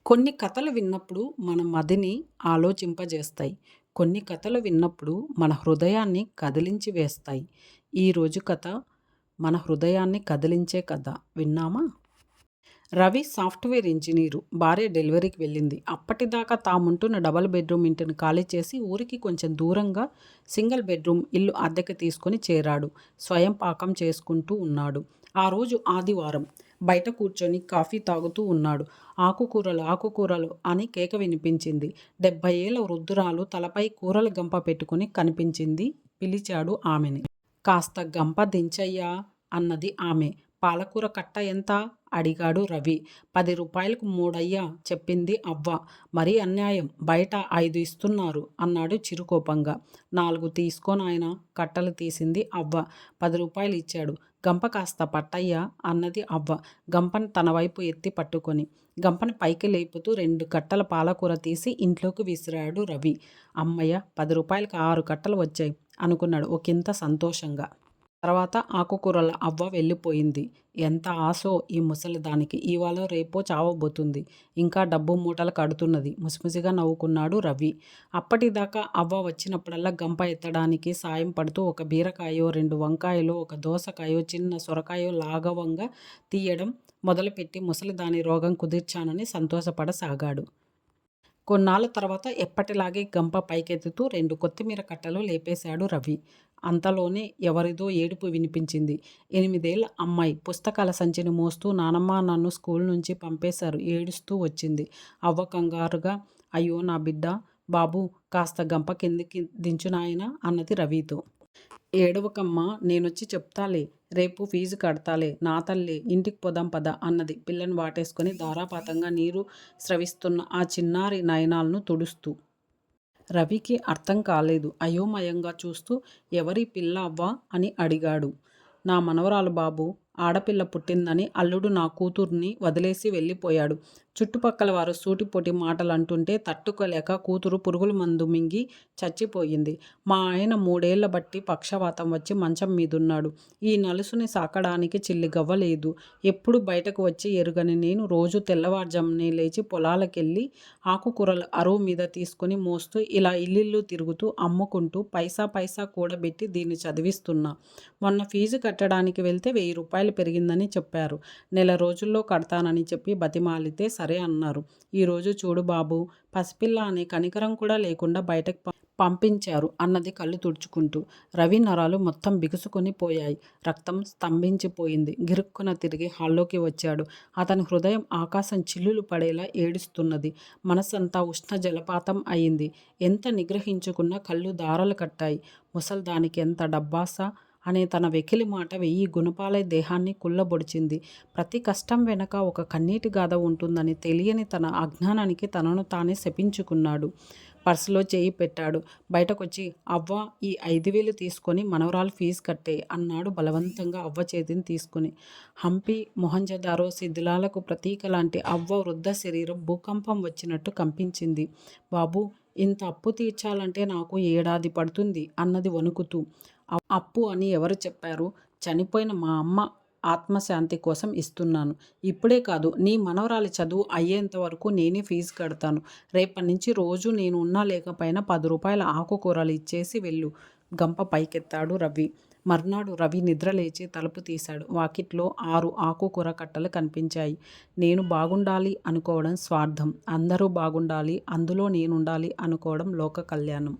కొన్ని కథలు విన్నప్పుడు మన మదిని ఆలోచింపజేస్తాయి. కొన్ని కథలు విన్నప్పుడు మన హృదయాన్ని కదిలించి వేస్తాయి. ఈరోజు కథ మన హృదయాన్ని కదిలించే కథ. విన్నామా? Ravi software engineer. భార్య డెలివరీకి వెళ్ళింది. అప్పటిదాకా తాముంటున్న డబుల్ బెడ్రూమ్ ఇంటిని ఖాళీ చేసి ఊరికి కొంచెం దూరంగా సింగిల్ బెడ్రూమ్ ఇల్లు అద్దెకి తీసుకొని చేరాడు. స్వయం పాకం చేసుకుంటూ ఉన్నాడు. ఆ రోజు ఆదివారం. బయట కూర్చొని కాఫీ తాగుతూ ఉన్నాడు. ఆకుకూరలు ఆకుకూరలు అని కేక వినిపించింది. 70 ఏళ్ల వృద్ధురాలు తలపై కూరల గంప పెట్టుకుని కనిపించింది. పిలిచాడు ఆమెని. కాస్త గంప దించయ్యా అన్నది ఆమె. పాలకూర కట్ట ఎంత? అడిగాడు రవి. 10 రూపాయలకు 3 అయ్యా చెప్పింది అవ్వ. మరీ అన్యాయం, బయట 5 ఇస్తున్నారు అన్నాడు చిరుకోపంగా. 4 తీసుకో నాయనా, కట్టలు తీసింది అవ్వ. 10 రూపాయలు ఇచ్చాడు. గంప కాస్త పట్టయ్యా అన్నది అవ్వ, గంపను తన వైపు ఎత్తి పట్టుకొని. గంపను పైకి లేపుతూ 2 కట్టల పాలకూర తీసి ఇంట్లోకి విసిరాడు రవి. అమ్మయ్య, 10 రూపాయలకి 6 కట్టలు వచ్చాయి అనుకున్నాడు ఒకంత సంతోషంగా. తర్వాత ఆకుకూరల అవ్వ వెళ్ళిపోయింది. ఎంత ఆశో ఈ ముసలిదానికి, ఇవాళ రేపో చావబోతుంది. ఇంకా డబ్బు మూటలు కడుతున్నది. ముసిముసిగా నవ్వుకున్నాడు రవి. అప్పటిదాకా అవ్వ వచ్చినప్పుడల్లా గంప ఎత్తడానికి సాయం పడుతూ ఒక బీరకాయో, 2 వంకాయలో, ఒక దోసకాయో, చిన్న సొరకాయో లాఘవంగా తీయడం మొదలుపెట్టి ముసలిదాని రోగం కుదిర్చానని సంతోషపడసాగాడు. కొన్నాళ్ళ తర్వాత ఎప్పటిలాగే గంప పైకెత్తుతూ 2 కొత్తిమీర కట్టలు లేపేశాడు రవి. అంతలోనే ఎవరిదో ఏడుపు వినిపించింది. 8 ఏళ్ల అమ్మాయి పుస్తకాల సంచిని మోస్తూ నానమ్మ, నన్ను స్కూల్ నుంచి పంపేశారు ఏడుస్తూ వచ్చింది. అవ్వ కంగారుగా, అయ్యో నా బిడ్డ, బాబూ కాస్త గంప కిందికి దించు నాయనా అన్నది రవితో. ఏడవకమ్మా, నేనొచ్చి చెప్తాలే, రేపు ఫీజు కడతాలే నా తల్లే, ఇంటికి పోదాం పద అన్నది పిల్లని వాటేసుకొని ధారాపాతంగా నీరు స్రవిస్తున్న ఆ చిన్నారి నయనాలను తుడుస్తూ. రవికి అర్థం కాలేదు. అయోమయంగా చూస్తూ, ఎవరి పిల్ల అవ్వా అని అడిగాడు. నా మనవరాలు బాబు, ఆడపిల్ల పుట్టిందని అల్లుడు నా కూతుర్ని వదిలేసి వెళ్ళిపోయాడు. చుట్టుపక్కల వారు సూటిపోటి మాటలు అంటుంటే తట్టుకోలేక కూతురు పురుగుల మందు మింగి చచ్చిపోయింది. మా ఆయన 3 ఏళ్ల బట్టి పక్షవాతం వచ్చి మంచం మీదున్నాడు. ఈ నలుసుని సాకడానికి చిల్లిగవ్వలేదు. ఎప్పుడు బయటకు వచ్చి ఎరుగని నేను రోజు తెల్లవారుజామునే లేచి పొలాలకెళ్ళి ఆకుకూరలు అరువు మీద తీసుకుని మోస్తూ ఇలా ఇల్లిల్లు తిరుగుతూ అమ్ముకుంటూ పైసా పైసా కూడబెట్టి దీన్ని చదివిస్తున్నా. మొన్న ఫీజు కట్టడానికి వెళ్తే 1000 రూపాయలు పెరిగిందని చెప్పారు. నెల రోజుల్లో కడతానని చెప్పి బతిమాలితే సరే అన్నారు. ఈరోజు చూడు బాబు, పసిపిల్ల అనే కనికరం కూడా లేకుండా బయటకు పంపించారు అన్నది కళ్ళు తుడుచుకుంటూ. రవి నరాలు మొత్తం బిగుసుకొని పోయాయి. రక్తం స్తంభించిపోయింది. గిరుక్కున తిరిగి హాల్లోకి వచ్చాడు. అతని హృదయం ఆకాశం చిల్లులు పడేలా ఏడుస్తున్నది. మనసంతా ఉష్ణ జలపాతం అయింది. ఎంత నిగ్రహించుకున్నా కళ్ళు దారలు కట్టాయి. ముసల్దానికి ఎంత డబ్బాస అనే తన వెకిలి మాట 1000 గుణపాలై దేహాన్ని కుళ్ళబొడిచింది. ప్రతి కష్టం వెనక ఒక కన్నీటి గాథ ఉంటుందని తెలియని తన అజ్ఞానానికి తనను తానే శపించుకున్నాడు. పర్సులో చేయి పెట్టాడు. బయటకొచ్చి, అవ్వ, ఈ 5000 తీసుకొని మనవరాలు ఫీజు కట్టే అన్నాడు బలవంతంగా అవ్వ చేతిని తీసుకుని. హంపి మొహంజదారో శిథిలాలకు ప్రతీక లాంటి అవ్వ వృద్ధ శరీరం భూకంపం వచ్చినట్టు కంపించింది. బాబూ, ఇంత అప్పు తీర్చాలంటే నాకు ఏడాది పడుతుంది అన్నది వణుకుతూ. అప్పు అని ఎవరు చెప్పారు? చనిపోయిన మా అమ్మ ఆత్మశాంతి కోసం ఇస్తున్నాను. ఇప్పుడే కాదు, నీ మనవరాలి చదువు అయ్యేంత వరకు నేనే ఫీజు కడతాను. రేపటి నుంచి రోజు నేను ఉన్నా లేకపోయినా 10 రూపాయల ఆకుకూరలు ఇచ్చేసి వెళ్ళు. గంప పైకెత్తాడు రవి. మర్నాడు రవి నిద్రలేచి తలుపు తీశాడు. వాకిట్లో 6 ఆకుకూర కట్టలు కనిపించాయి. నేను బాగుండాలి అనుకోవడం స్వార్థం, అందరూ బాగుండాలి, అందులో నేనుండాలి అనుకోవడం లోక కళ్యాణం.